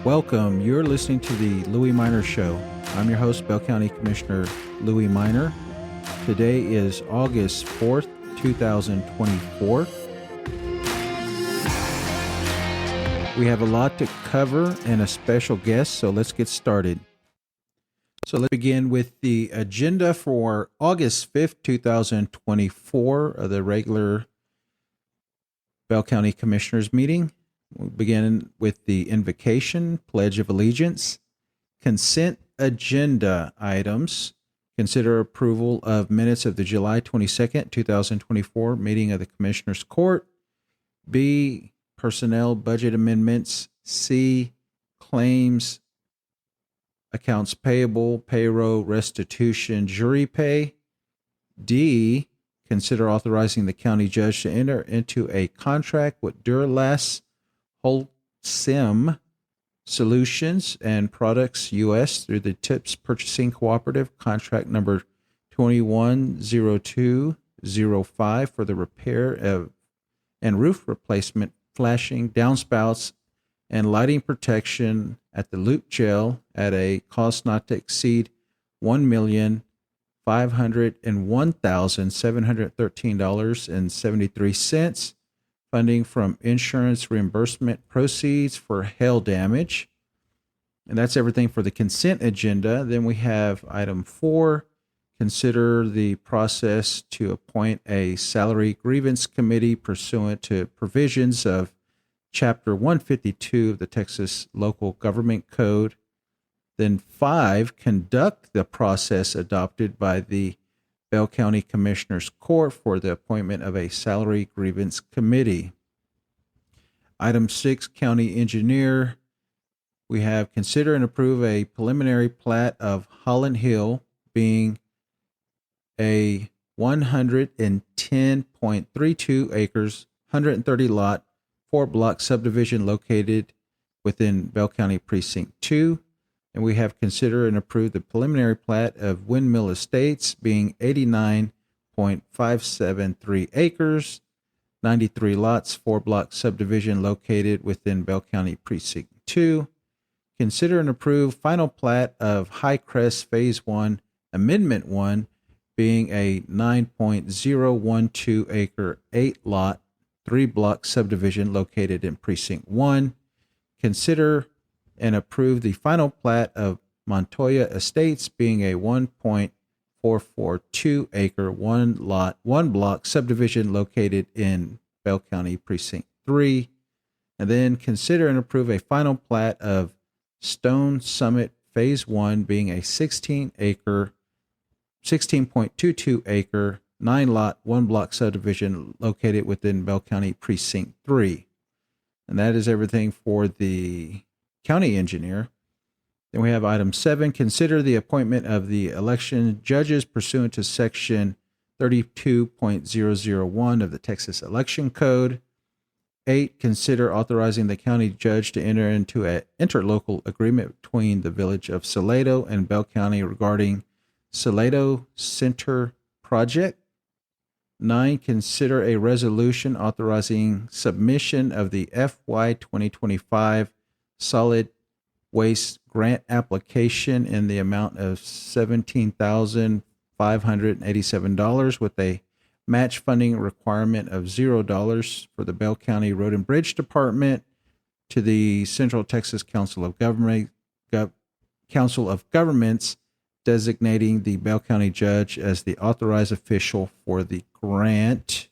Welcome. You're listening to the Louie Minor Show. I'm your host, Bell County Commissioner Louie Minor. Today is August 4th, 2024. We have a lot to cover and a special guest, so let's get started. So let's begin with the agenda for August 5th, 2024, of the regular Bell County Commissioners meeting. We'll begin with the invocation, Pledge of Allegiance, consent agenda items. Consider approval of minutes of the July 22nd, 2024 meeting of the Commissioners Court. B, personnel budget amendments. C, claims, accounts payable, payroll, restitution, jury pay. D, consider authorizing the county judge to enter into a contract with Duralast Wholesome Solutions and Products U.S. through the TIPS Purchasing Cooperative, contract number 210205 for the repair of and roof replacement, flashing, downspouts, and lighting protection at the Loop Jail at a cost not to exceed $1,501,713.73. Funding from insurance reimbursement proceeds for hail damage. And that's everything for the consent agenda. Then we have item 4, consider the process to appoint a salary grievance committee pursuant to provisions of Chapter 152 of the Texas Local Government Code. Then 5, conduct the process adopted by the Bell County Commissioners Court for the appointment of a salary grievance committee. Item 6, county engineer. We have consider and approve a preliminary plat of Holland Hill, being a 110.32 acres, 130 lot, 4-block subdivision located within Bell County Precinct 2. And we have consider and approve the preliminary plat of Windmill Estates, being 89.573 acres, 93 lots, 4-block subdivision located within Bell County Precinct 2. Consider and approve final plat of High Crest Phase 1, Amendment 1, being a 9.012 acre, 8-lot, 3-block subdivision located in Precinct 1. Consider and approve the final plat of Montoya Estates, being a 1.442 acre, 1-lot, 1-block subdivision located in Bell County Precinct 3. And then consider and approve a final plat of Stone Summit Phase 1, being a 16.22 acre, 9-lot, 1-block subdivision located within Bell County Precinct 3. And that is everything for the county engineer. Then we have item 7, consider the appointment of the election judges pursuant to section 32.001 of the Texas Election Code. 8, consider authorizing the county judge to enter into an interlocal agreement between the village of Salado and Bell County regarding Salado Center project. 9, consider a resolution authorizing submission of the FY 2025 solid waste grant application in the amount of $17,587 with a match funding requirement of $0 for the Bell County Road and Bridge Department to the Central Texas Council of Governments, designating the Bell County judge as the authorized official for the grant.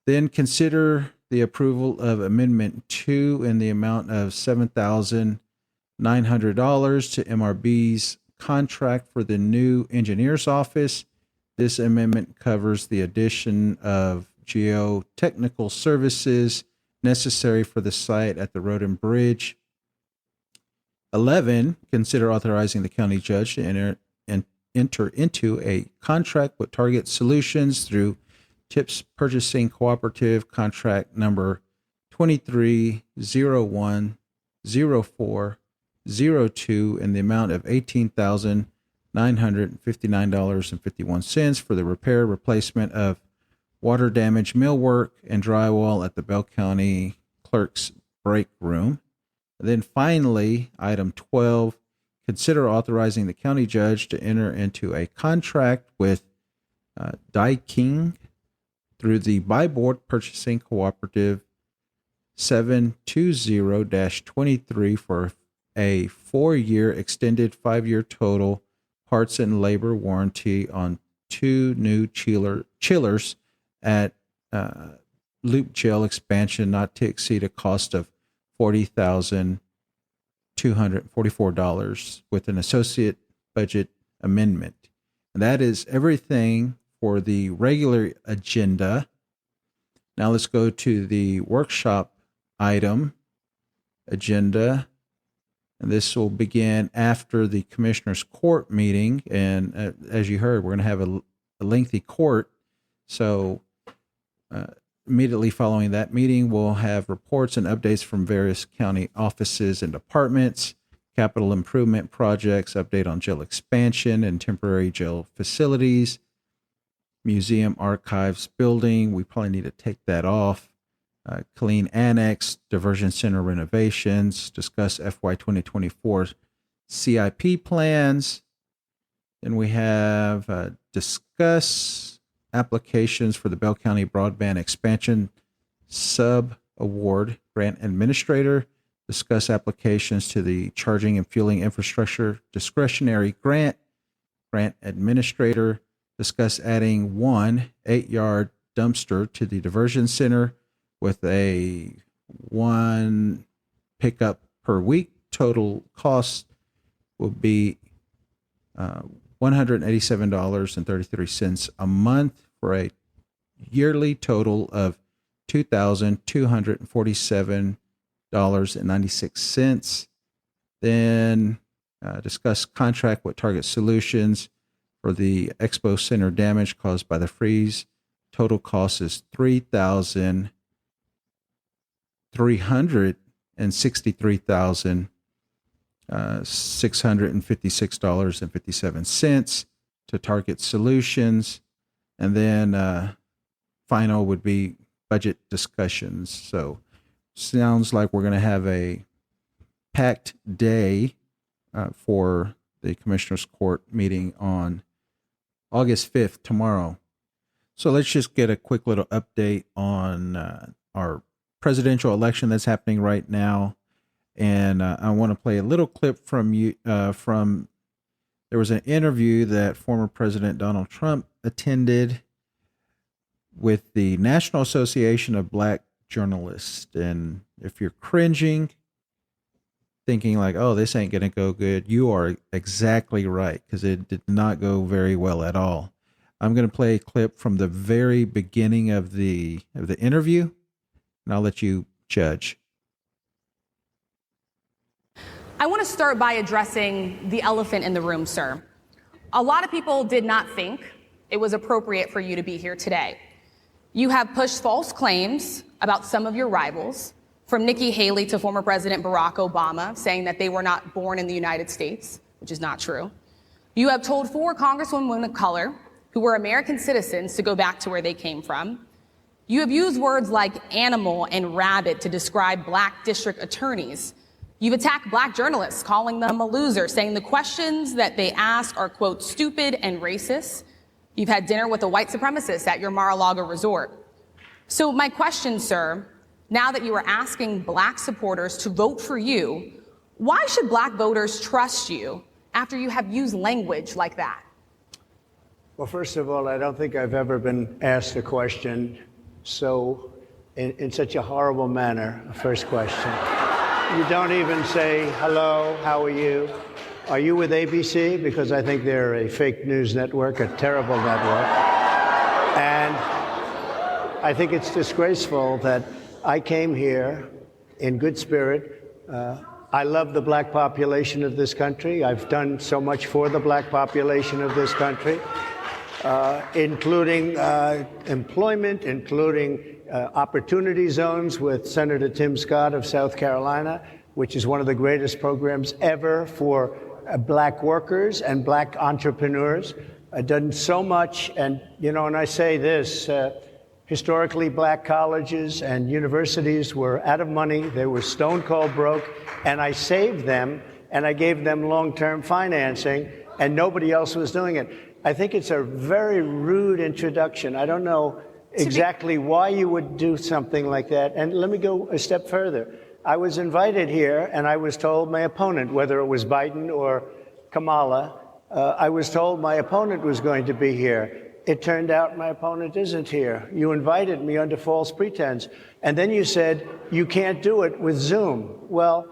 Then consider the approval of Amendment 2 in the amount of $7,900 to MRB's contract for the new engineer's office. This amendment covers the addition of geotechnical services necessary for the site at the road and bridge. 11, consider authorizing the county judge to enter into a contract with Target Solutions through TIPS Purchasing Cooperative, contract number 23010402 in the amount of $18,959.51 for the repair, replacement of water damage millwork and drywall at the Bell County Clerk's Break Room. And then finally, item 12, consider authorizing the county judge to enter into a contract with King through the Buy Board Purchasing Cooperative 720-23 for a 4-year extended 5-year total parts and labor warranty on 2 new chillers at Loop Jail expansion, not to exceed a cost of $40,244 with an associate budget amendment. And that is everything for the regular agenda. Now let's go to the workshop item agenda. And this will begin after the Commissioner's Court meeting. And as you heard, we're going to have a lengthy court. So immediately following that meeting, we'll have reports and updates from various county offices and departments, capital improvement projects, update on jail expansion and temporary jail facilities, museum archives building. We probably need to take that off. Clean annex, diversion center renovations, discuss FY 2024 CIP plans. Then we have discuss applications for the Bell County Broadband Expansion Sub-Award Grant Administrator, discuss applications to the Charging and Fueling Infrastructure Discretionary Grant Administrator, discuss adding 1 8-yard dumpster to the diversion center with a 1 pickup per week. Total cost will be $187.33 a month for a yearly total of $2,247.96. Then discuss contract with Target Solutions for the Expo Center damage caused by the freeze. Total cost is $363,656.57 to Target Solutions. And then final would be budget discussions. So sounds like we're going to have a packed day for the Commissioner's Court meeting on August 5th, tomorrow. So let's just get a quick little update on our presidential election that's happening right now. And I want to play a little clip from there was an interview that former President Donald Trump attended with the National Association of Black Journalists. And if you're cringing, thinking like, oh, this ain't going to go good, you are exactly right, because it did not go very well at all. I'm going to play a clip from the very beginning of the interview, and I'll let you judge. I want to start by addressing the elephant in the room, sir. A lot of people did not think it was appropriate for you to be here today. You have pushed false claims about some of your rivals, from Nikki Haley to former President Barack Obama, saying that they were not born in the United States, which is not true. You have told 4 congresswomen of color who were American citizens to go back to where they came from. You have used words like animal and rabid to describe black district attorneys. You've attacked black journalists, calling them a loser, saying the questions that they ask are, quote, stupid and racist. You've had dinner with a white supremacist at your Mar-a-Lago resort. So my question, sir, now that you are asking black supporters to vote for you, why should black voters trust you after you have used language like that? Well, first of all, I don't think I've ever been asked a question so in such a horrible manner. First question. You don't even say, hello, how are you? Are you with ABC? Because I think they're a fake news network, a terrible network. And I think it's disgraceful that I came here in good spirit. I love the black population of this country. I've done so much for the black population of this country, including employment, including opportunity zones with Senator Tim Scott of South Carolina, which is one of the greatest programs ever for black workers and black entrepreneurs. I've done so much, and, you know, and I say this, historically black colleges and universities were out of money. They were stone cold broke, and I saved them, and I gave them long-term financing, and nobody else was doing it. I think it's a very rude introduction. I don't know exactly why you would do something like that. And let me go a step further. I was invited here, and I was told my opponent, whether it was Biden or Kamala, I was told my opponent was going to be here. It turned out my opponent isn't here. You invited me under false pretense. And then you said, you can't do it with Zoom. Well,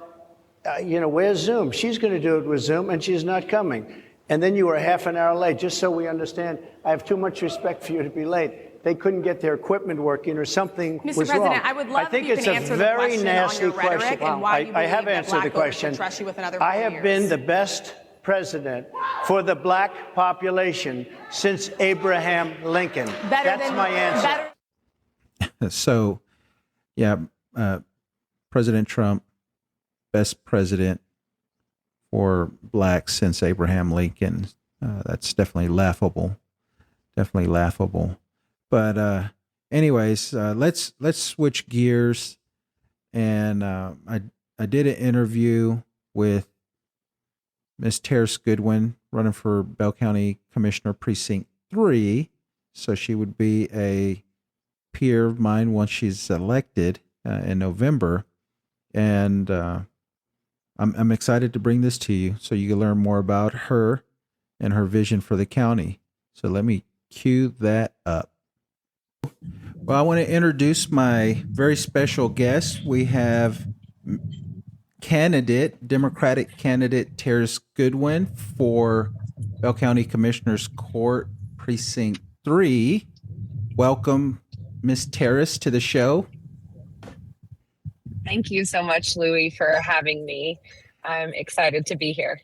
where's Zoom? She's going to do it with Zoom, and she's not coming. And then you were half an hour late. Just so we understand, I have too much respect for you to be late. They couldn't get their equipment working or something was wrong. Mr. President, I would love if you can answer the question on your rhetoric and why you believe that black voters should trust you with another 4 years. I have been the best president for the black population since Abraham Lincoln. That's my answer. So, yeah, President Trump, best president for blacks since Abraham Lincoln. That's definitely laughable. Definitely laughable. But anyways, let's switch gears. And I did an interview with Ms. Terris Goodwin, running for Bell County Commissioner Precinct 3. So she would be a peer of mine once she's elected in November. And I'm excited to bring this to you so you can learn more about her and her vision for the county. So let me cue that up. Well, I want to introduce my very special guest. We have Democratic candidate Terris Goodwin for Bell County Commissioner's Court Precinct 3. Welcome, Ms. Terris, to the show. Thank you so much, Louie, for having me. I'm excited to be here.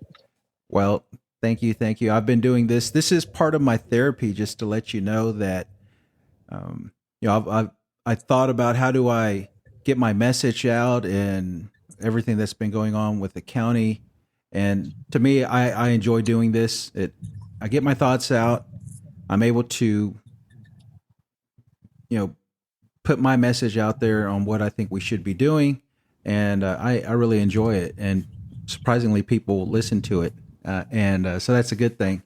Well, thank you. I've been doing this. This is part of my therapy, just to let you know that, I thought about how do I get my message out and everything that's been going on with the county. And to me, I enjoy doing this. I get my thoughts out. I'm able to, put my message out there on what I think we should be doing. And I really enjoy it. And surprisingly, people listen to it. So that's a good thing.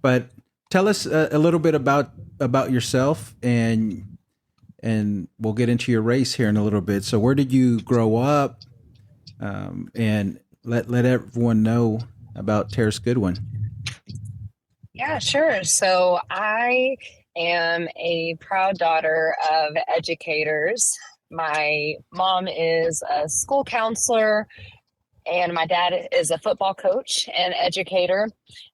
But tell us a little bit about yourself, and we'll get into your race here in a little bit. So where did you grow up? And let everyone know about Terris Goodwin. Yeah, sure. So I am a proud daughter of educators. My mom is a school counselor, and my dad is a football coach and educator.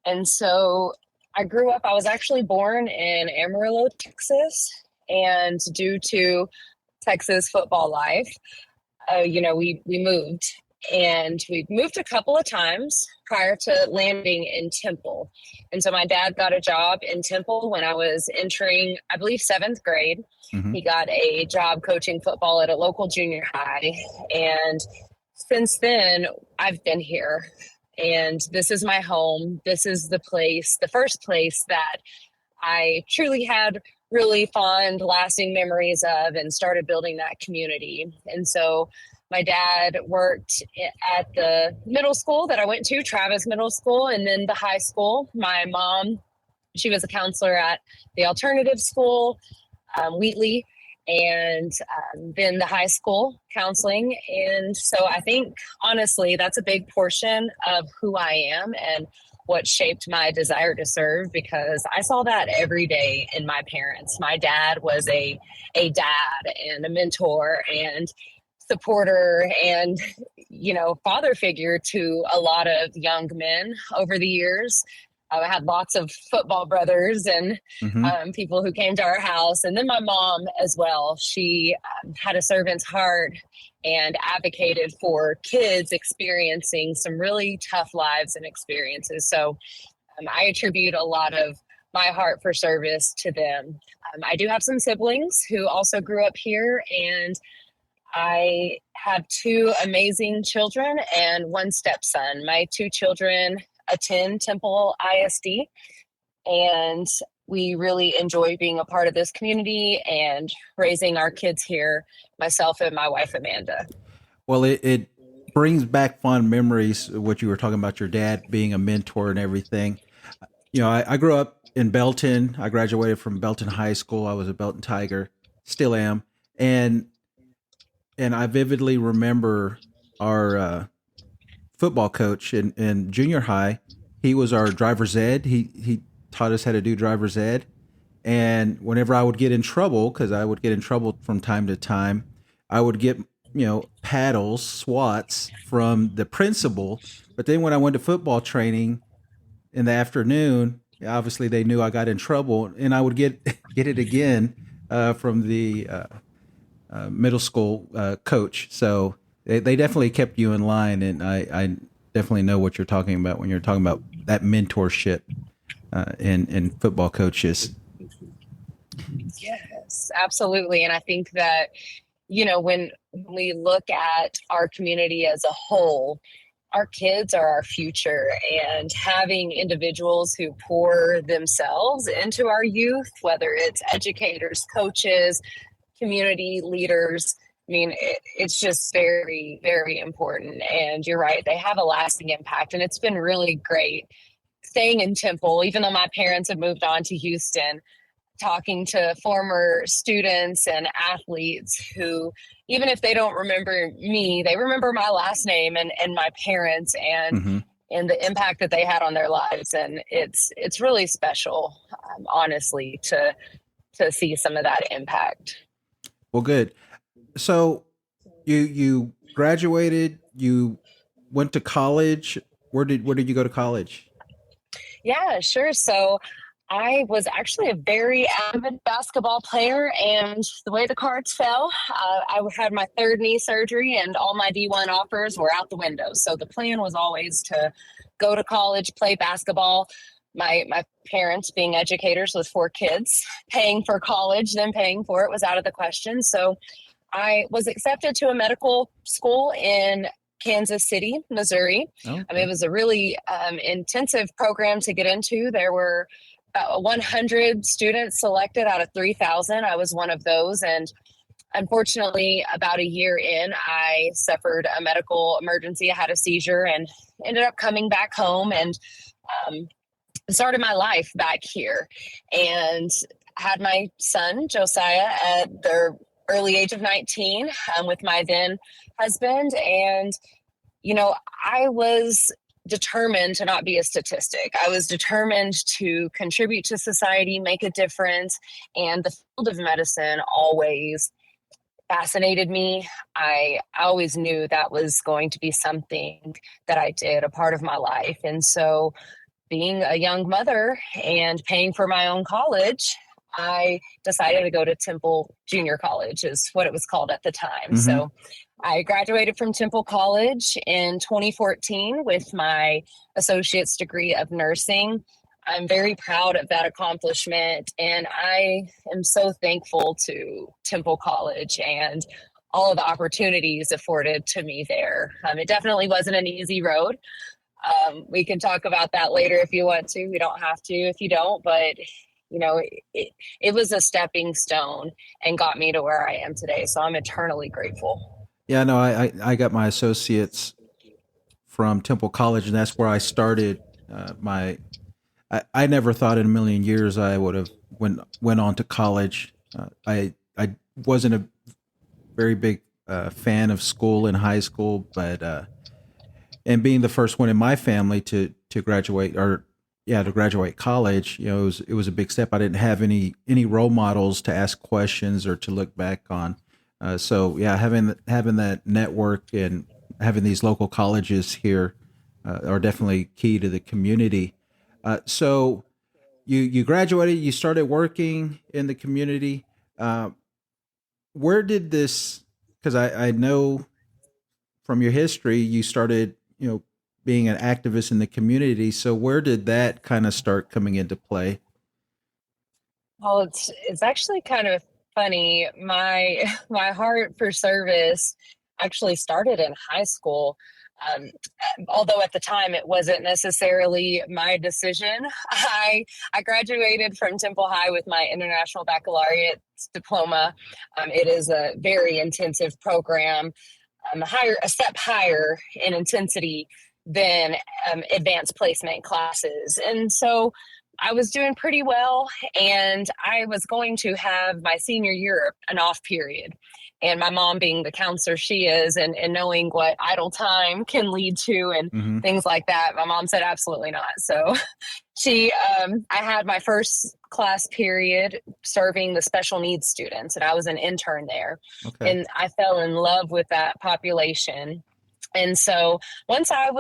And so I grew up, I was actually born in Amarillo, Texas, and due to Texas football life, we moved. And we moved a couple of times prior to landing in Temple. And so my dad got a job in Temple when I was entering, I believe, 7th grade. Mm-hmm. He got a job coaching football at a local junior high. And since then, I've been here. And this is my home. This is the first place that I truly had really fond, lasting memories of and started building that community. And so my dad worked at the middle school that I went to, Travis Middle School, and then the high school. My mom, she was a counselor at the alternative school, Wheatley, and then the high school counseling. And so I think, honestly, that's a big portion of who I am and what shaped my desire to serve, because I saw that every day in my parents. My dad was a dad and a mentor and supporter and, father figure to a lot of young men over the years. I had lots of football brothers and people who came to our house. And then my mom as well. She had a servant's heart and advocated for kids experiencing some really tough lives and experiences. So I attribute a lot of my heart for service to them. I do have some siblings who also grew up here, and I have 2 amazing children and 1 stepson. My 2 children attend Temple ISD, and we really enjoy being a part of this community and raising our kids here, myself and my wife, Amanda. Well, it brings back fond memories. What you were talking about, your dad being a mentor and everything. I grew up in Belton. I graduated from Belton High School. I was a Belton Tiger, still am, and I vividly remember our football coach in junior high. He was our driver's ed. He taught us how to do driver's ed. And whenever I would get in trouble, because I would get in trouble from time to time, I would get paddles, swats from the principal. But then when I went to football training in the afternoon, obviously they knew I got in trouble, and I would get it again from the middle school coach. So they definitely kept you in line, and I definitely know what you're talking about when you're talking about that mentorship in football coaches. Yes, absolutely. And I think that, when we look at our community as a whole, our kids are our future, and having individuals who pour themselves into our youth, whether it's educators, coaches, community leaders, it's just very, very important. And you're right, they have a lasting impact. And it's been really great staying in Temple, even though my parents have moved on to Houston, talking to former students and athletes who, even if they don't remember me, they remember my last name and my parents and the impact that they had on their lives. And it's really special, honestly, to see some of that impact. Well, good. So you graduated, you went to college. Where did you go to college? Yeah, sure. So I was actually a very avid basketball player, and the way the cards fell, I had my third knee surgery, and all my D1 offers were out the window. So the plan was always to go to college, play basketball. My parents, being educators with 4 kids, paying for college, then paying for it was out of the question. So I was accepted to a medical school in Kansas City, Missouri. Okay. It was a really intensive program to get into. There were 100 students selected out of 3,000. I was one of those. And unfortunately, about a year in, I suffered a medical emergency. I had a seizure and ended up coming back home and started my life back here. And had my son, Josiah, at the early age of 19 with my then husband. And, I was determined to not be a statistic. I was determined to contribute to society, make a difference. And the field of medicine always fascinated me. I always knew that was going to be something that I did, a part of my life. And so being a young mother and paying for my own college, I decided to go to Temple Junior College, is what it was called at the time. So I graduated from Temple College in 2014 with my associate's degree of nursing. I'm very proud of that accomplishment, and I am so thankful to Temple College and all of the opportunities afforded to me there. It definitely wasn't an easy road. We can talk about that later if you want to. We don't have to if you don't, but it was a stepping stone and got me to where I am today. So I'm eternally grateful. Yeah, no, I got my associates from Temple College, and that's where I started I never thought in a million years I would have went on to college. I wasn't a very big fan of school in high school, but and being the first one in my family to graduate to graduate college, it was a big step. I didn't have any role models to ask questions or to look back on. So yeah, having that network and having these local colleges here are definitely key to the community. So you graduated, you started working in the community. Where did this? Because I know from your history, you started being an activist in the community. So where did that kind of start coming into play? Well, it's actually kind of funny. My heart for service actually started in high school. Um, Although at the time it wasn't necessarily my decision. I graduated from Temple High with my International Baccalaureate diploma. It is a very intensive program, a step higher in intensity than advanced placement classes. And so I was doing pretty well, and I was going to have my senior year an off period. And my mom, being the counselor she is, and knowing what idle time can lead to and things like that, my mom said absolutely not. So I had my first class period serving the special needs students, and I was an intern there. Okay. And I fell in love with that population. And so once I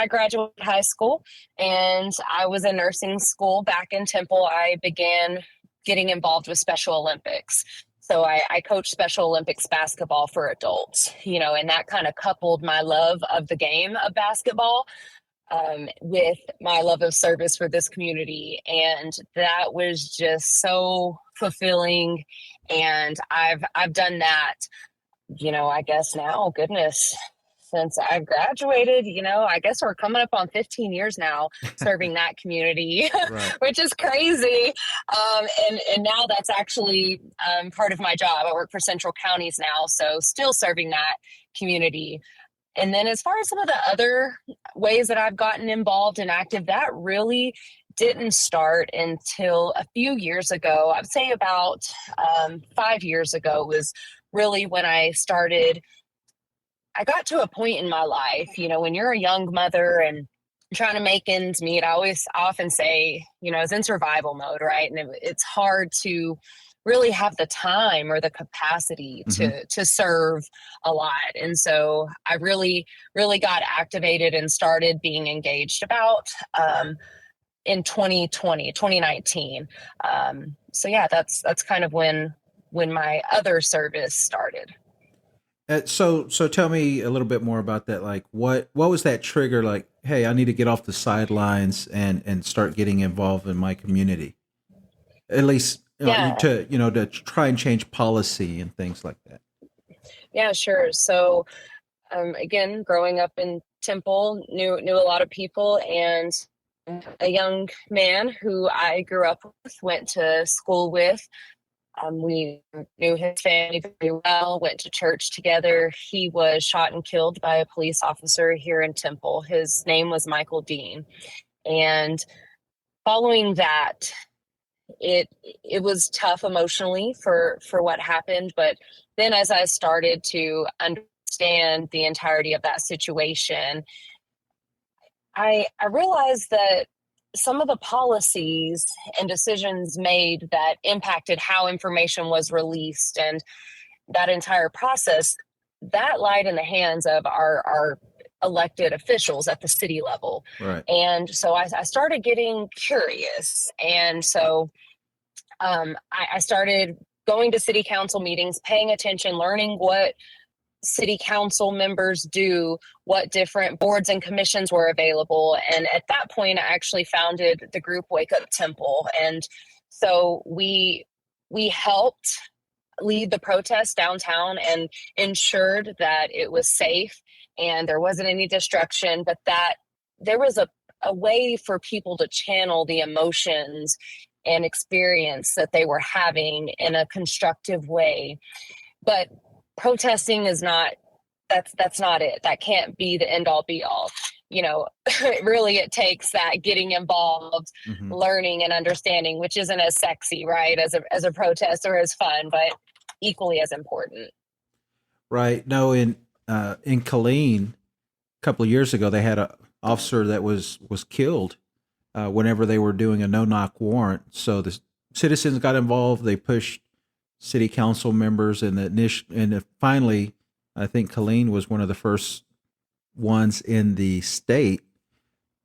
graduated high school and I was in nursing school back in Temple, I began getting involved with Special Olympics. So I coached Special Olympics basketball for adults, and that kind of coupled my love of the game of basketball with my love of service for this community. And that was just so fulfilling. And I've done that, I guess now, goodness, since I graduated, I guess we're coming up on 15 years now serving that community, right. Which is crazy. And now that's actually part of my job. I work for Central Counties now, so still serving that community. And then as far as some of the other ways that I've gotten involved and active, that really didn't start until a few years ago. I'd say about 5 years ago was really when I got to a point in my life, when you're a young mother and trying to make ends meet, I often say, I was in survival mode, right? And it's hard to really have the time or the capacity to serve a lot. And so I really, really got activated and started being engaged about in 2019. So yeah, that's kind of when my other service started. So tell me a little bit more about that. Like, what was that trigger? Like, hey, I need to get off the sidelines and start getting involved in my community. At least, to try and change policy and things like that. Yeah, sure. So, again, growing up in Temple, knew a lot of people, and a young man who I grew up with, went to school with. We knew his family very well, went to church together. He was shot and killed by a police officer here in Temple. His name was Michael Dean. And following that, it was tough emotionally for what happened. But then as I started to understand the entirety of that situation, I realized that some of the policies and decisions made that impacted how information was released and that entire process, that lied in the hands of our elected officials at the city level. Right. And so I started getting curious. And so I started going to city council meetings, paying attention, learning what city council members do, what different boards and commissions were available. And at that point, I actually founded the group Wake Up Temple. And so we helped lead the protest downtown and ensured that it was safe and there wasn't any destruction, but that there was a way for people to channel the emotions and experience that they were having in a constructive way. But protesting is that's not it. That can't be the end all be all. Really it takes that getting involved, learning and understanding, which isn't as sexy, right, as a protest or as fun, but equally as important. Right. No, in Killeen, a couple of years ago, they had an officer that was killed whenever they were doing a no-knock warrant. So the citizens got involved. They pushed city council members, and finally, I think Killeen was one of the first ones in the state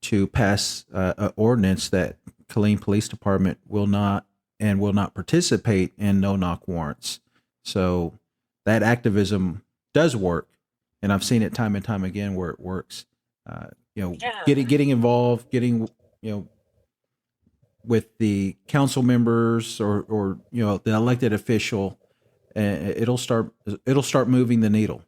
to pass an ordinance that Killeen Police Department will not participate in no-knock warrants. So that activism does work, and I've seen it time and time again where it works. Getting involved, with the council members or the elected official, it'll start moving the needle.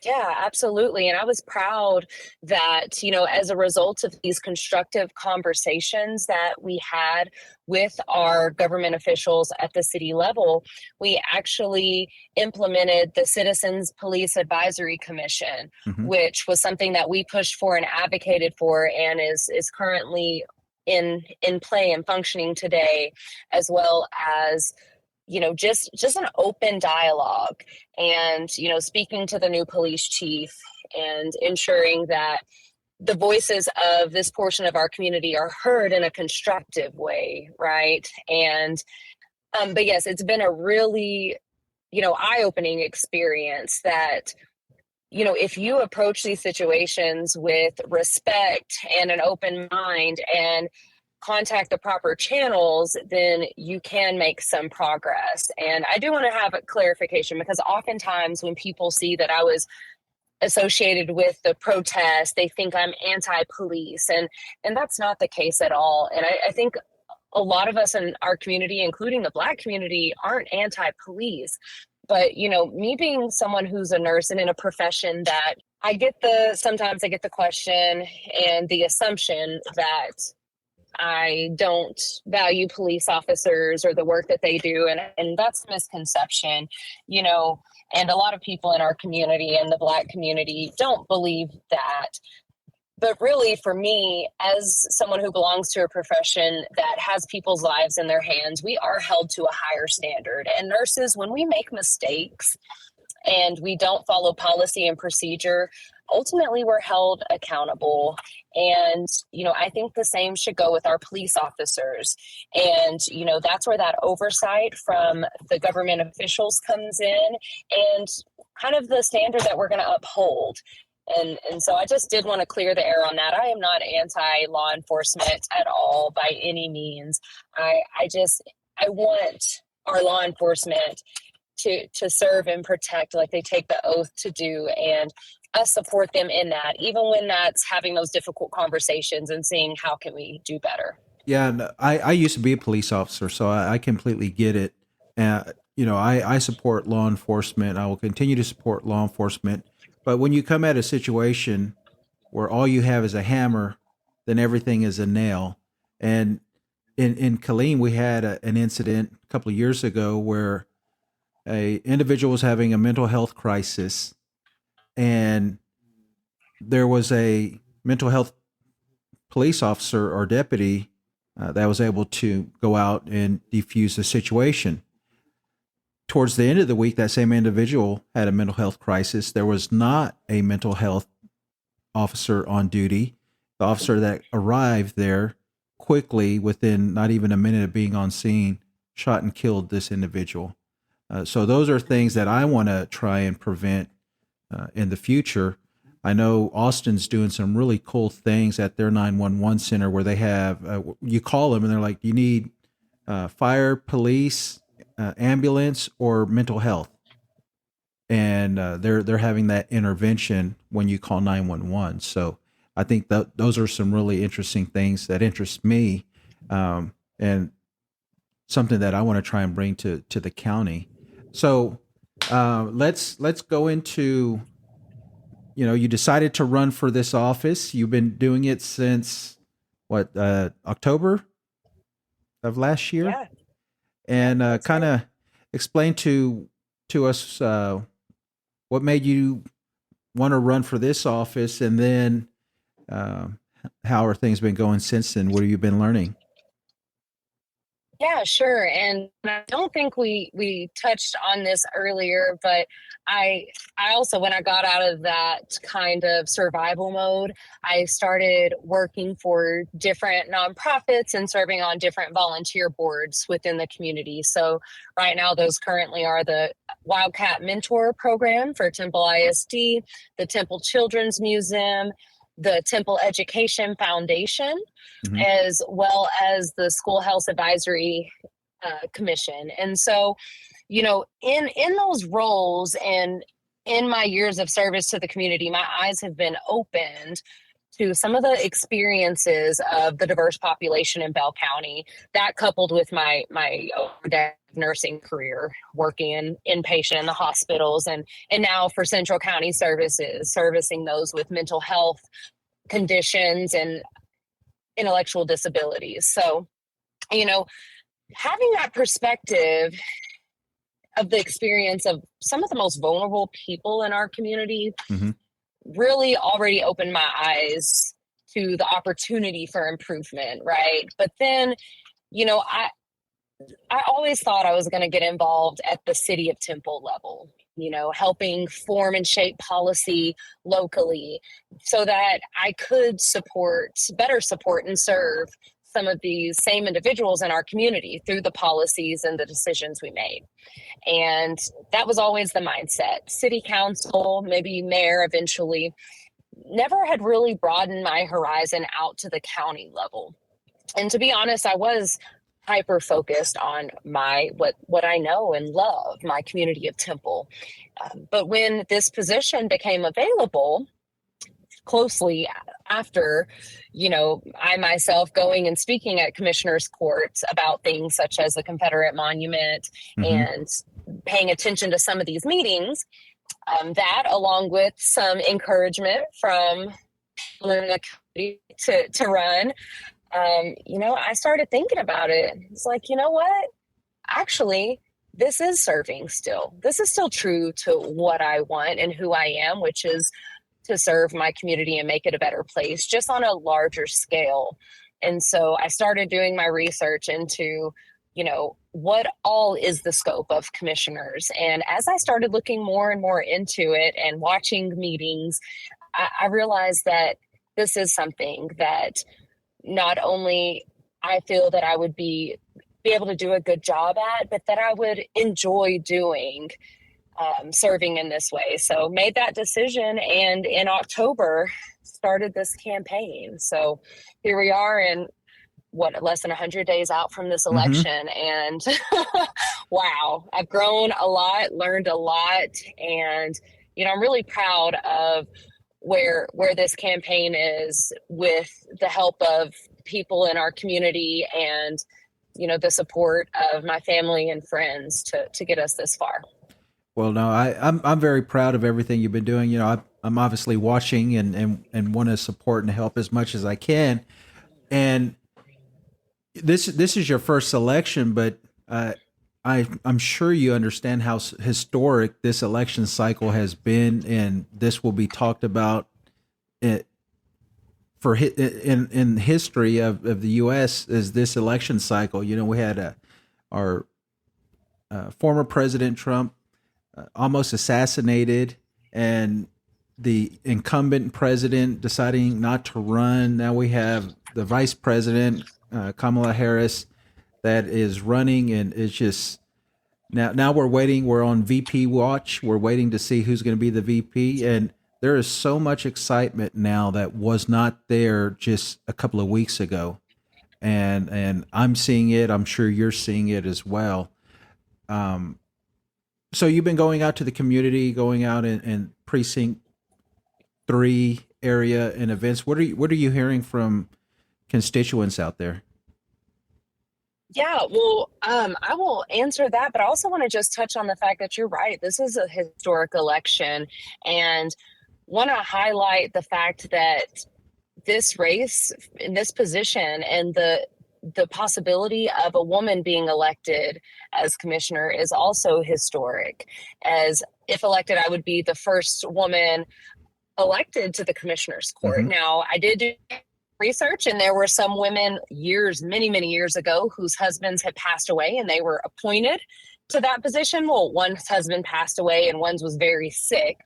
Yeah, absolutely. And I was proud that, as a result of these constructive conversations that we had with our government officials at the city level, we actually implemented the Citizens Police Advisory Commission, Hmm. which was something that we pushed for and advocated for, and is currently in play and functioning today, as well as just an open dialogue and, speaking to the new police chief and ensuring that the voices of this portion of our community are heard in a constructive way, right? And but yes, it's been a really, eye-opening experience that, if you approach these situations with respect and an open mind and contact the proper channels, then you can make some progress. And I do want to have a clarification, because oftentimes when people see that I was associated with the protest, they think I'm anti-police, and that's not the case at all. And I think a lot of us in our community, including the Black community, aren't anti-police. But, me being someone who's a nurse and in a profession that sometimes I get the question and the assumption that I don't value police officers or the work that they do. And that's a misconception, and a lot of people in our community and the Black community don't believe that. But really, for me, as someone who belongs to a profession that has people's lives in their hands, we are held to a higher standard. And nurses, when we make mistakes and we don't follow policy and procedure, ultimately we're held accountable. And, I think the same should go with our police officers. And, that's where that oversight from the government officials comes in, and kind of the standard that we're going to uphold. And so I just did want to clear the air on that. I am not anti-law enforcement at all by any means. I want our law enforcement to serve and protect like they take the oath to do, and us support them in that, even when that's having those difficult conversations and seeing how can we do better. Yeah, and I used to be a police officer, so I completely get it. I support law enforcement. I will continue to support law enforcement. But when you come at a situation where all you have is a hammer, then everything is a nail. And in Killeen, we had an incident a couple of years ago where a individual was having a mental health crisis, and there was a mental health police officer or deputy that was able to go out and defuse the situation. Towards the end of the week, that same individual had a mental health crisis. There was not a mental health officer on duty. The officer that arrived there quickly, within not even a minute of being on scene, shot and killed this individual. So those are things that I want to try and prevent in the future. I know Austin's doing some really cool things at their 911 center where they have, you call them and they're like, do you need fire, police, ambulance, or mental health? And they're having that intervention when you call 911. So I think that those are some really interesting things that interest me, and something that I want to try and bring to the county. So let's go into, you decided to run for this office. You've been doing it since what, October of last year? Yeah. And kind of explain to us what made you want to run for this office, and then how are things been going since then? What have you been learning? Yeah, sure. And I don't think we touched on this earlier, but I also, when I got out of that kind of survival mode, I started working for different nonprofits and serving on different volunteer boards within the community. So right now, those currently are the Wildcat Mentor Program for Temple ISD, the Temple Children's Museum, the Temple Education Foundation, Mm-hmm. as well as the School Health Advisory Commission. And so, in those roles and in my years of service to the community, my eyes have been opened to some of the experiences of the diverse population in Bell County. That, coupled with my over decades nursing career, working in inpatient in the hospitals, and now for Central County Services, servicing those with mental health conditions and intellectual disabilities. So, having that perspective of the experience of some of the most vulnerable people in our community really already opened my eyes to the opportunity for improvement, right? But then, I always thought I was going to get involved at the city of Temple level, helping form and shape policy locally so that I could better support and serve some of these same individuals in our community through the policies and the decisions we made. And that was always the mindset. City council, maybe mayor eventually, never had really broadened my horizon out to the county level. And to be honest, I was hyper focused on what I know and love, my community of Temple. But when this position became available, closely after, I myself going and speaking at commissioners' courts about things such as the Confederate Monument and paying attention to some of these meetings, that along with some encouragement from the community to run, I started thinking about it. It's like, you know what? Actually, this is serving still. This is still true to what I want and who I am, which is to serve my community and make it a better place, just on a larger scale. And so I started doing my research into, what all is the scope of commissioners. And as I started looking more and more into it and watching meetings, I realized that this is something that not only I feel that I would be able to do a good job at, but that I would enjoy doing, serving in this way. So made that decision, and in October started this campaign. So here we are in less than 100 days out from this election. And wow, I've grown a lot, learned a lot. And, I'm really proud of where this campaign is with the help of people in our community and, the support of my family and friends to get us this far. Well, no, I'm very proud of everything you've been doing. I'm obviously watching and want to support and help as much as I can. And this is your first election, but I'm sure you understand how historic this election cycle has been, and this will be talked about in history of the U.S. as this election cycle. We had our former President Trump almost assassinated, and the incumbent president deciding not to run. Now we have the vice president, Kamala Harris, that is running, and it's just now we're waiting. We're on VP watch. We're waiting to see who's going to be the VP, and there is so much excitement now that was not there just a couple of weeks ago, and I'm seeing it. I'm sure you're seeing it as well. So you've been going out to the community, going out in precinct 3 area and events. What are you hearing from constituents out there? Yeah, well, I will answer that, but I also want to just touch on the fact that you're right. This is a historic election, and want to highlight the fact that this race in this position and the possibility of a woman being elected as commissioner is also historic. As if elected, I would be the first woman elected to the commissioner's court. Now, I did do research, and there were some women many, many years ago whose husbands had passed away and they were appointed to that position. Well, one's husband passed away and one's was very sick.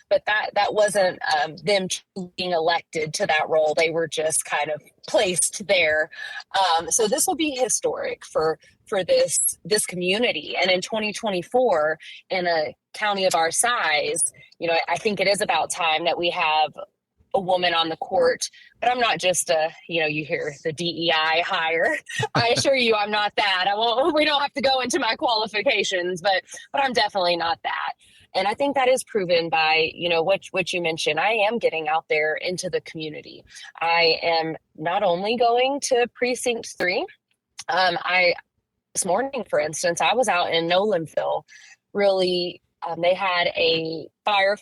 But that wasn't them being elected to that role. They were just kind of placed there. So this will be historic for this community. And in 2024, in a county of our size, I think it is about time that we have a woman on the court. But I'm not just you hear the DEI hire. I assure you I'm not that. We don't have to go into my qualifications, but I'm definitely not that. And I think that is proven by, what you mentioned. I am getting out there into the community. I am not only going to precinct 3. I this morning, for instance, I was out in Nolanville. Really, they had a fire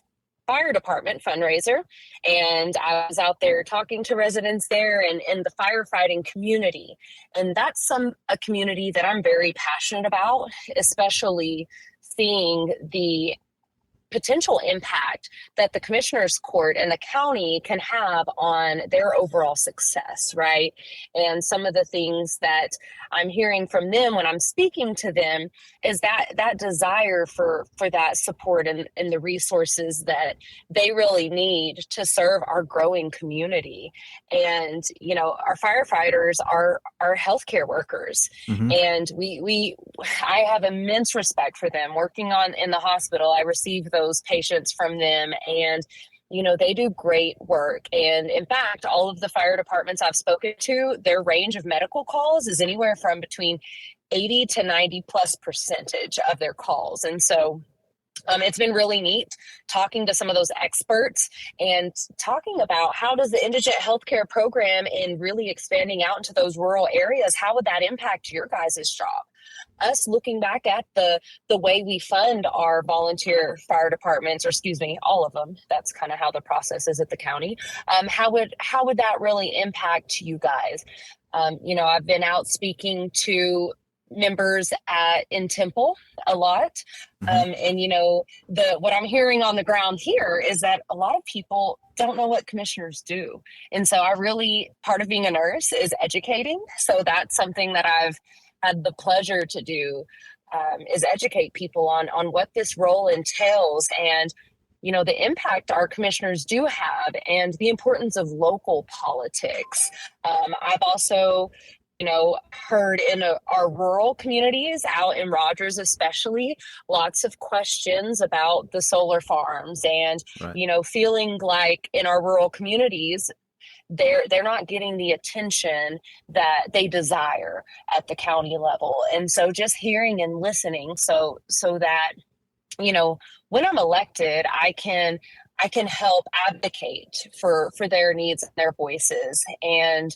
department fundraiser, and I was out there talking to residents there and in the firefighting community. And that's a community that I'm very passionate about, especially seeing the potential impact that the commissioner's court and the county can have on their overall success, right? And some of the things that I'm hearing from them when I'm speaking to them is that desire for that support and the resources that they really need to serve our growing community. And our firefighters are healthcare workers, Mm-hmm. and I have immense respect for them. Working in the hospital, I receive those patients from them, and they do great work. And in fact, all of the fire departments I've spoken to, their range of medical calls is anywhere from between 80 to 90+% of their calls. And so it's been really neat talking to some of those experts and talking about how does the indigent healthcare program and really expanding out into those rural areas, how would that impact your guys' job? Us looking back at the way we fund our volunteer fire departments, or excuse me, all of them. That's kind of how the process is at the county. How would that really impact you guys? I've been out speaking to members in Temple a lot. Mm-hmm. And what I'm hearing on the ground here is that a lot of people don't know what commissioners do. And so part of being a nurse is educating. So that's something that I've had the pleasure to do, is educate people on what this role entails and the impact our commissioners do have and the importance of local politics. I've also heard in our rural communities out in Rogers, especially, lots of questions about the solar farms and, Right. Feeling like in our rural communities, they're not getting the attention that they desire at the county level. And so just hearing and listening so that, when I'm elected, I can help advocate for their needs and their voices. And,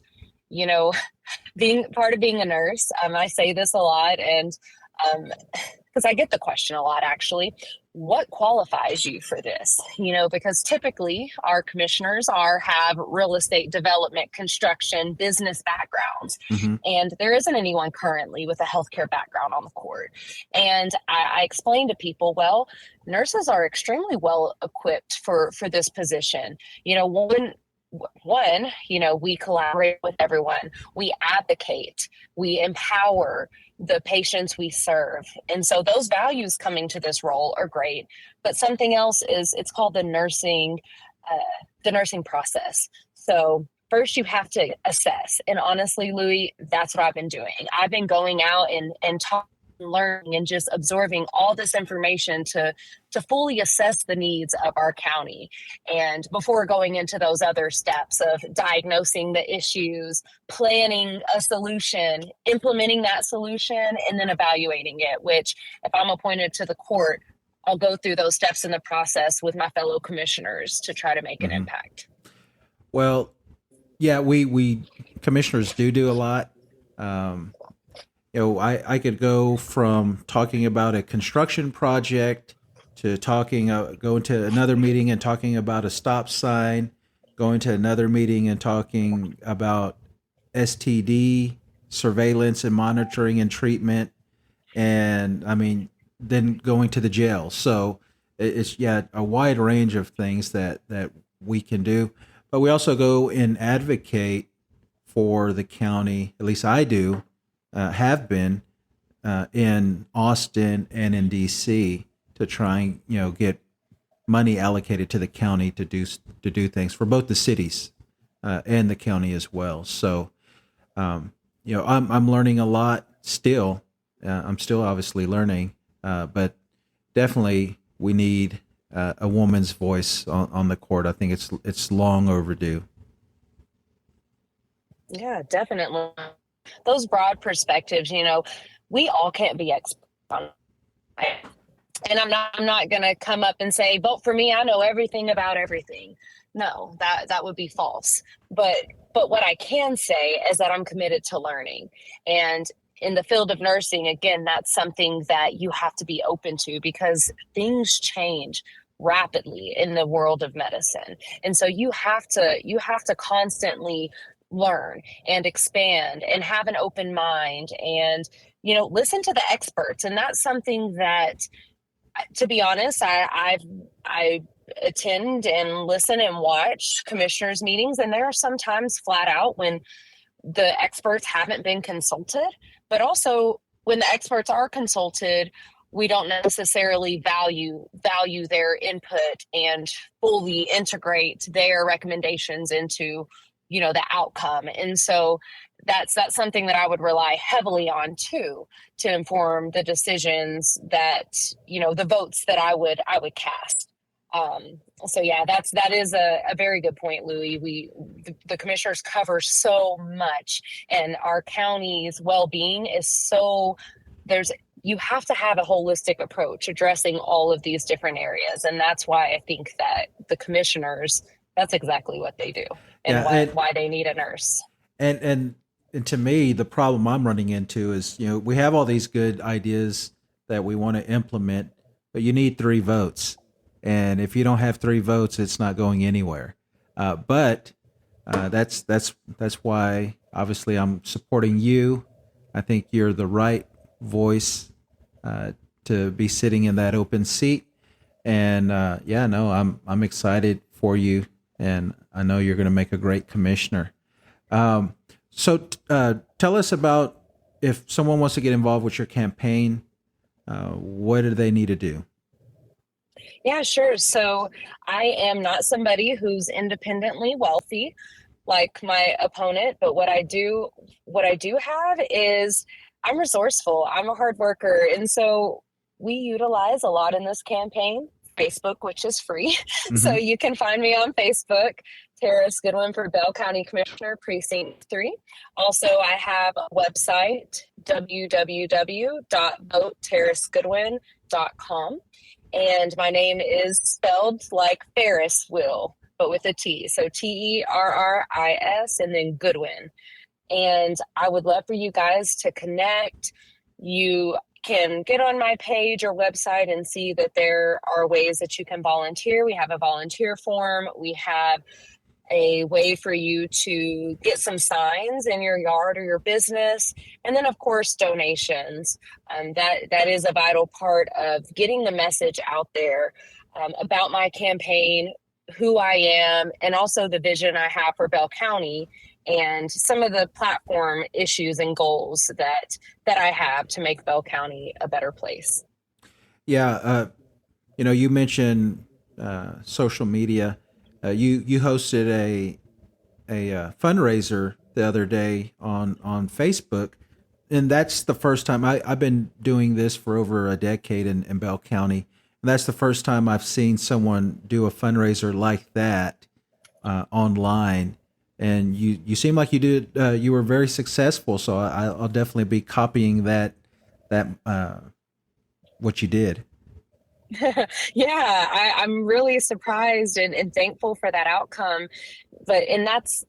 being part of being a nurse, I say this a lot, and because I get the question a lot, actually, what qualifies you for this? Because typically our commissioners have real estate development, construction, business backgrounds, Mm-hmm. and there isn't anyone currently with a healthcare background on the court. And I explain to people, well, nurses are extremely well equipped for this position. One, we collaborate with everyone, we advocate, we empower the patients we serve. And so those values coming to this role are great. But something else is, it's called the nursing process. So first you have to assess. And honestly, Louie, that's what I've been doing. I've been going out and talking, learning, and just absorbing all this information to fully assess the needs of our county. And before going into those other steps of diagnosing the issues, planning a solution, implementing that solution, and then evaluating it, which if I'm appointed to the court, I'll go through those steps in the process with my fellow commissioners to try to make an impact. Well, yeah, we commissioners do a lot. I could go from talking about a construction project to going to another meeting and talking about a stop sign, going to another meeting and talking about STD surveillance and monitoring and treatment, and then going to the jail. So it's a wide range of things that we can do, but we also go and advocate for the county. At least I do. Have been in Austin and in DC to try and get money allocated to the county to do things for both the cities and the county as well. So I'm learning a lot still. I'm still obviously learning, but definitely we need a woman's voice on the court. I think it's long overdue. Yeah, definitely. Those broad perspectives, we all can't be experts on it. And I'm not going to come up and say, vote for me, I know everything about everything. No, that would be false. But what I can say is that I'm committed to learning. And in the field of nursing, again, that's something that you have to be open to because things change rapidly in the world of medicine. And so you have to constantly learn and expand and have an open mind and, listen to the experts. And that's something that, to be honest, I attend and listen and watch commissioners meetings, and there are sometimes flat out when the experts haven't been consulted, but also when the experts are consulted, we don't necessarily value their input and fully integrate their recommendations into, the outcome. And so that's something that I would rely heavily on too, to inform the decisions that, the votes that I would cast. So yeah, that is a very good point, Louie. The commissioners cover so much, and our county's well-being is you have to have a holistic approach addressing all of these different areas. And that's why I think that the commissioners, that's exactly what they do and why they need a nurse. And to me, the problem I'm running into is, we have all these good ideas that we want to implement, but you need 3 votes. And if you don't have 3 votes, it's not going anywhere. But that's why, obviously, I'm supporting you. I think you're the right voice to be sitting in that open seat. And I'm excited for you, and I know you're going to make a great commissioner. So tell us about, if someone wants to get involved with your campaign, what do they need to do? Yeah, sure. So I am not somebody who's independently wealthy like my opponent, but what I do have is I'm resourceful. I'm a hard worker. And so we utilize a lot in this campaign, Facebook, which is free. Mm-hmm. So you can find me on Facebook, Terris Goodwin for Bell County Commissioner Precinct 3. Also, I have a website, www.voteterrisgoodwin.com. And my name is spelled like Ferris wheel, but with a T. So Terris and then Goodwin. And I would love for you guys to connect. You can get on my page or website and see that there are ways that you can volunteer. We have a volunteer form. We have a way for you to get some signs in your yard or your business. And then, of course, donations. That is a vital part of getting the message out there about my campaign, who I am, and also the vision I have for Bell County and some of the platform issues and goals that I have to make Bell County a better place. Yeah. You mentioned social media. You hosted a fundraiser the other day on Facebook, and that's the first time I've been doing this for over a decade in Bell County, and that's the first time I've seen someone do a fundraiser like that online. And you seem like you did. You were very successful, so I'll definitely be copying that what you did. Yeah, I'm really surprised and thankful for that outcome. And that's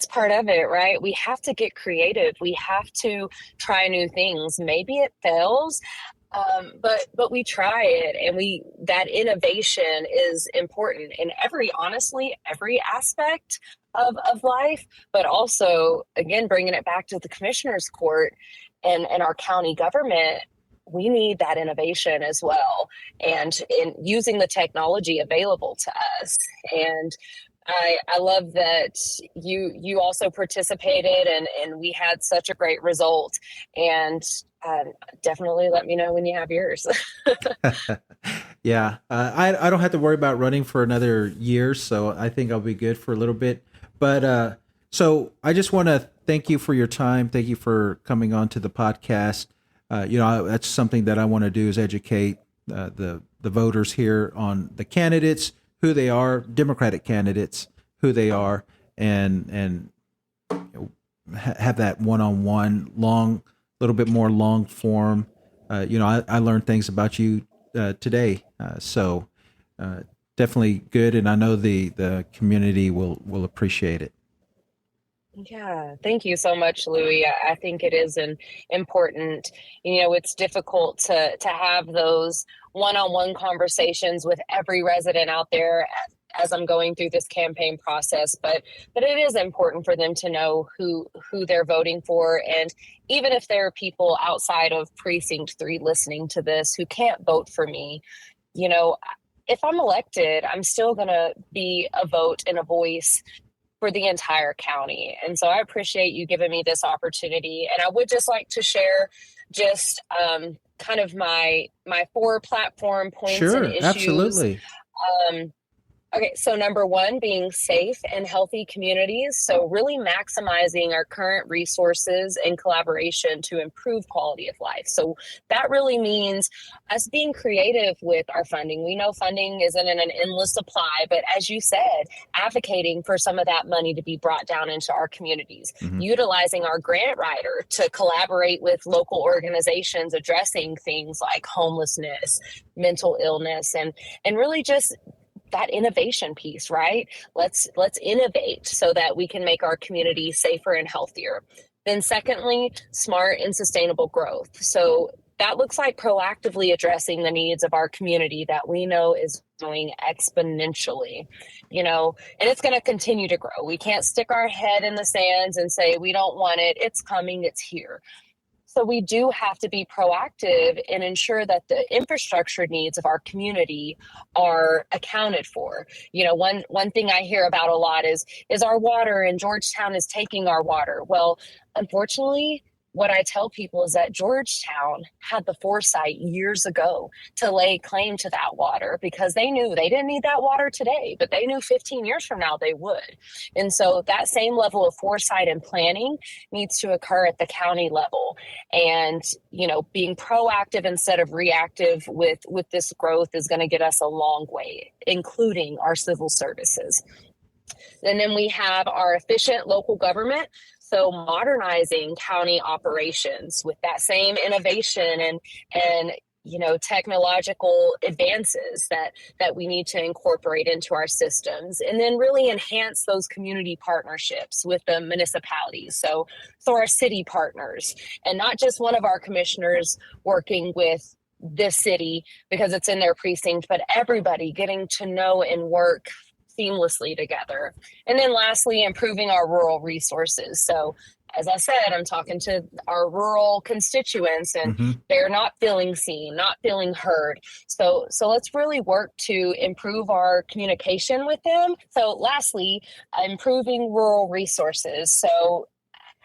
part of it, right? We have to get creative. We have to try new things. Maybe it fails, but we try it, and that innovation is important in every aspect of life, but also, again, bringing it back to the commissioner's court and our county government. We need that innovation as well, and in using the technology available to us. And I love that you also participated, and we had such a great result. And definitely let me know when you have yours. Yeah, I don't have to worry about running for another year, so I think I'll be good for a little bit. But so I just want to thank you for your time. Thank you for coming on to the podcast. That's something that I want to do, is educate the voters here on the candidates, who they are, Democratic candidates, who they are, and have that one-on-one, little bit more long form. I learned things about you today, so definitely good, and I know the community will appreciate it. Yeah, thank you so much, Louie. I think it is an important, it's difficult to have those one-on-one conversations with every resident out there as I'm going through this campaign process, but it is important for them to know who they're voting for. And even if there are people outside of Precinct 3 listening to this who can't vote for me, you know, if I'm elected, I'm still going to be a vote and a voice for the entire county. And so I appreciate you giving me this opportunity. And I would just like to share just kind of my 4 platform points and Sure, issues. absolutely. Okay, so number 1, being safe and healthy communities. So really maximizing our current resources and collaboration to improve quality of life. So that really means us being creative with our funding. We know funding isn't in an endless supply, but as you said, advocating for some of that money to be brought down into our communities, utilizing our grant writer to collaborate with local organizations addressing things like homelessness, mental illness, and really just that innovation piece, right? Let's innovate so that we can make our community safer and healthier. Then secondly, smart and sustainable growth. So that looks like proactively addressing the needs of our community that we know is growing exponentially, and it's going to continue to grow. We can't stick our head in the sands and say, we don't want it. It's coming, it's here. So we do have to be proactive and ensure that the infrastructure needs of our community are accounted for. One thing I hear about a lot is our water, and Georgetown is taking our water. Well, unfortunately, what I tell people is that Georgetown had the foresight years ago to lay claim to that water because they knew they didn't need that water today, but they knew 15 years from now they would. And so that same level of foresight and planning needs to occur at the county level. And, being proactive instead of reactive with this growth is going to get us a long way, including our civil services. And then we have our efficient local government. So modernizing county operations with that same innovation and technological advances that we need to incorporate into our systems, and then really enhance those community partnerships with the municipalities. So our city partners, and not just one of our commissioners working with this city because it's in their precinct, but everybody getting to know and work seamlessly together. And then lastly, improving our rural resources. So as I said, I'm talking to our rural constituents and they're not feeling seen, not feeling heard. So let's really work to improve our communication with them. So lastly, improving rural resources. So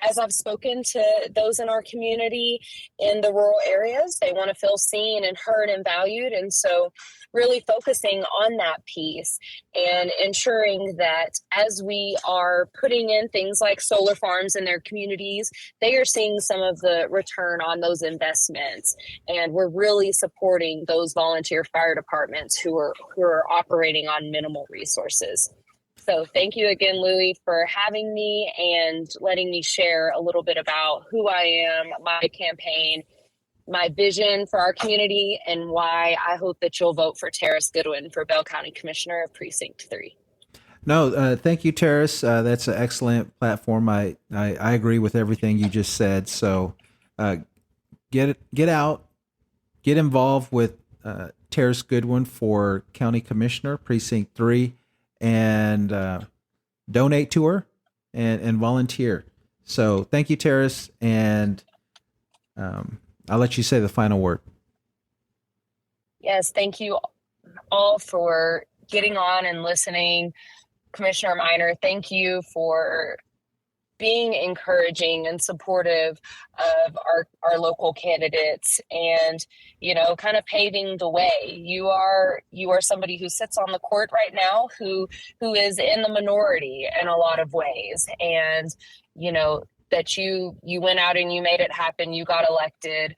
as I've spoken to those in our community in the rural areas, they want to feel seen and heard and valued. And so really focusing on that piece and ensuring that as we are putting in things like solar farms in their communities, they are seeing some of the return on those investments. And we're really supporting those volunteer fire departments who are operating on minimal resources. So thank you again, Louie, for having me and letting me share a little bit about who I am, my campaign, my vision for our community, and why I hope that you'll vote for Terris Goodwin for Bell County Commissioner of Precinct 3. No, thank you, Terris. That's an excellent platform. I agree with everything you just said. So get out, get involved with Terris Goodwin for County Commissioner, Precinct 3. And donate to her and volunteer. So thank you, Terris, and I'll let you say the final word. Yes, thank you all for getting on and listening. Commissioner Minor, thank you for being encouraging and supportive of our local candidates and, kind of paving the way. You are somebody who sits on the court right now who is in the minority in a lot of ways. And, that you went out and you made it happen, you got elected,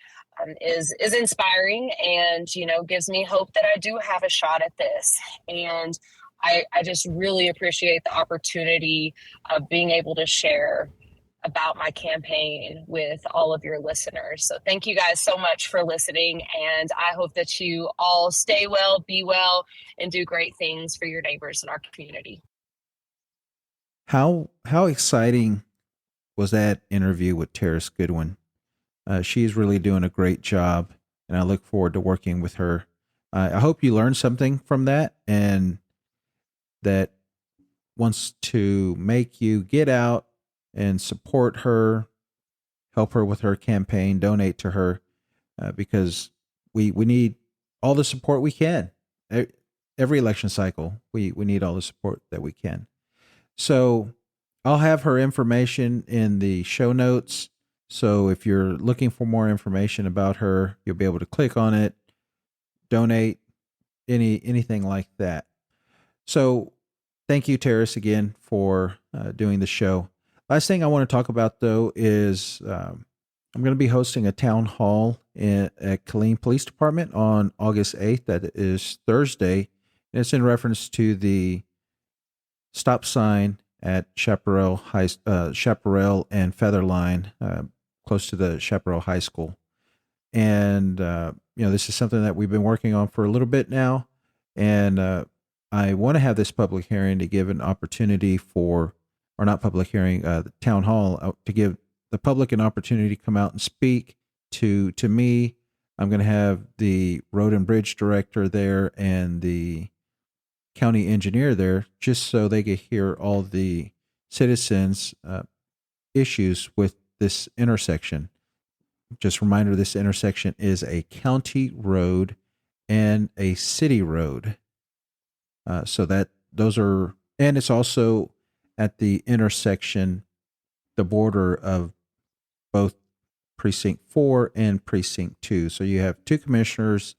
is inspiring and, gives me hope that I do have a shot at this. And I just really appreciate the opportunity of being able to share about my campaign with all of your listeners. So thank you guys so much for listening. And I hope that you all stay well, be well, and do great things for your neighbors in our community. How exciting was that interview with Terris Goodwin. She's really doing a great job, and I look forward to working with her. I hope you learned something from that, and that wants to make you get out and support her, help her with her campaign, donate to her, because we need all the support we can. Every election cycle, we need all the support that we can. So I'll have her information in the show notes. So if you're looking for more information about her, you'll be able to click on it, donate, anything like that. So thank you, Terris, again for doing the show. Last thing I want to talk about, though, is I'm going to be hosting a town hall at Killeen Police Department on August 8th. That is Thursday. And it's in reference to the stop sign at Chaparral and Featherline, close to the Chaparral High School. And, this is something that we've been working on for a little bit now. And I want to have this public hearing to give an opportunity the town hall, to give the public an opportunity to come out and speak to me. I'm going to have the road and bridge director there and the county engineer there, just so they can hear all the citizens' issues with this intersection. Just a reminder, this intersection is a county road and a city road. And it's also at the intersection, the border of both Precinct 4 and Precinct 2. So you have two commissioners,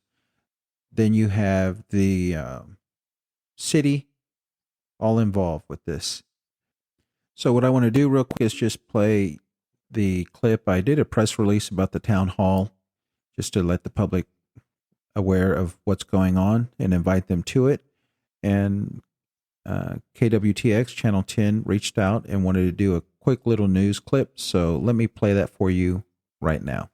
then you have the city all involved with this. So what I want to do real quick is just play the clip. I did a press release about the town hall just to let the public aware of what's going on and invite them to it. And KWTX Channel 10 reached out and wanted to do a quick little news clip. So let me play that for you right now.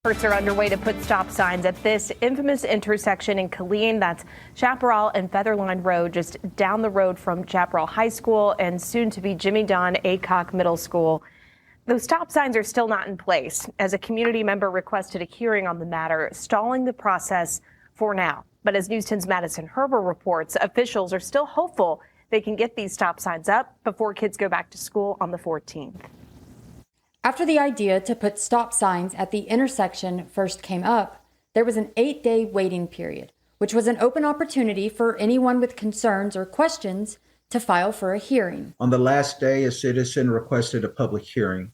Efforts are underway to put stop signs at this infamous intersection in Killeen. That's Chaparral and Featherline Road, just down the road from Chaparral High School and soon to be Jimmy Don Aycock Middle School. Those stop signs are still not in place, as a community member requested a hearing on the matter, stalling the process for now. But as News 10's Madison Herber reports, officials are still hopeful they can get these stop signs up before kids go back to school on the 14th. After the idea to put stop signs at the intersection first came up, there was an 8-day waiting period, which was an open opportunity for anyone with concerns or questions to file for a hearing. On the last day, a citizen requested a public hearing.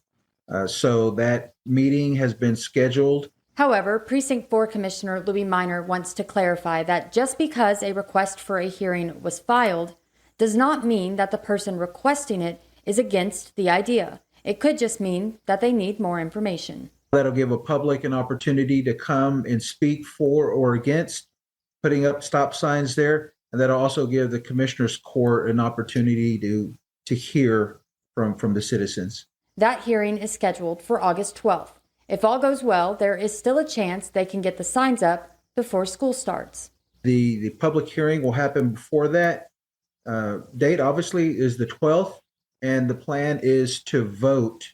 So that meeting has been scheduled. However, Precinct 4 Commissioner Louie Minor wants to clarify that just because a request for a hearing was filed does not mean that the person requesting it is against the idea. It could just mean that they need more information. That'll give a public an opportunity to come and speak for or against putting up stop signs there. And that'll also give the Commissioners Court an opportunity to hear from the citizens. That hearing is scheduled for August 12th. If all goes well, there is still a chance they can get the signs up before school starts. The public hearing will happen before that. Date, obviously, is the 12th, and the plan is to vote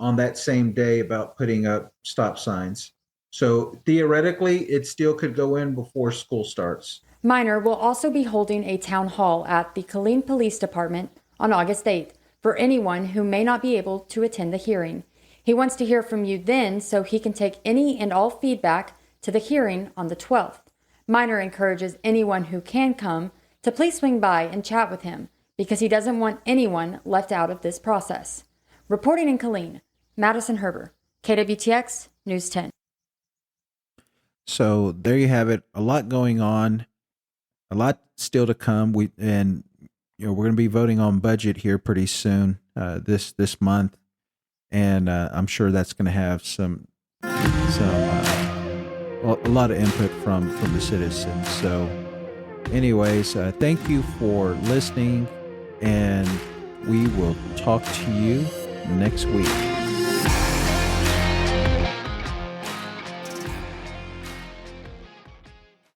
on that same day about putting up stop signs. So theoretically, it still could go in before school starts. Minor will also be holding a town hall at the Killeen Police Department on August 8th for anyone who may not be able to attend the hearing. He wants to hear from you then so he can take any and all feedback to the hearing on the 12th. Minor encourages anyone who can come to please swing by and chat with him because he doesn't want anyone left out of this process. Reporting in Killeen, Madison Herber, KWTX News 10. So there you have it. A lot going on, a lot still to come. We're going to be voting on budget here pretty soon, this month, and I'm sure that's going to have a lot of input from the citizens. So, anyways, thank you for listening, and we will talk to you next week.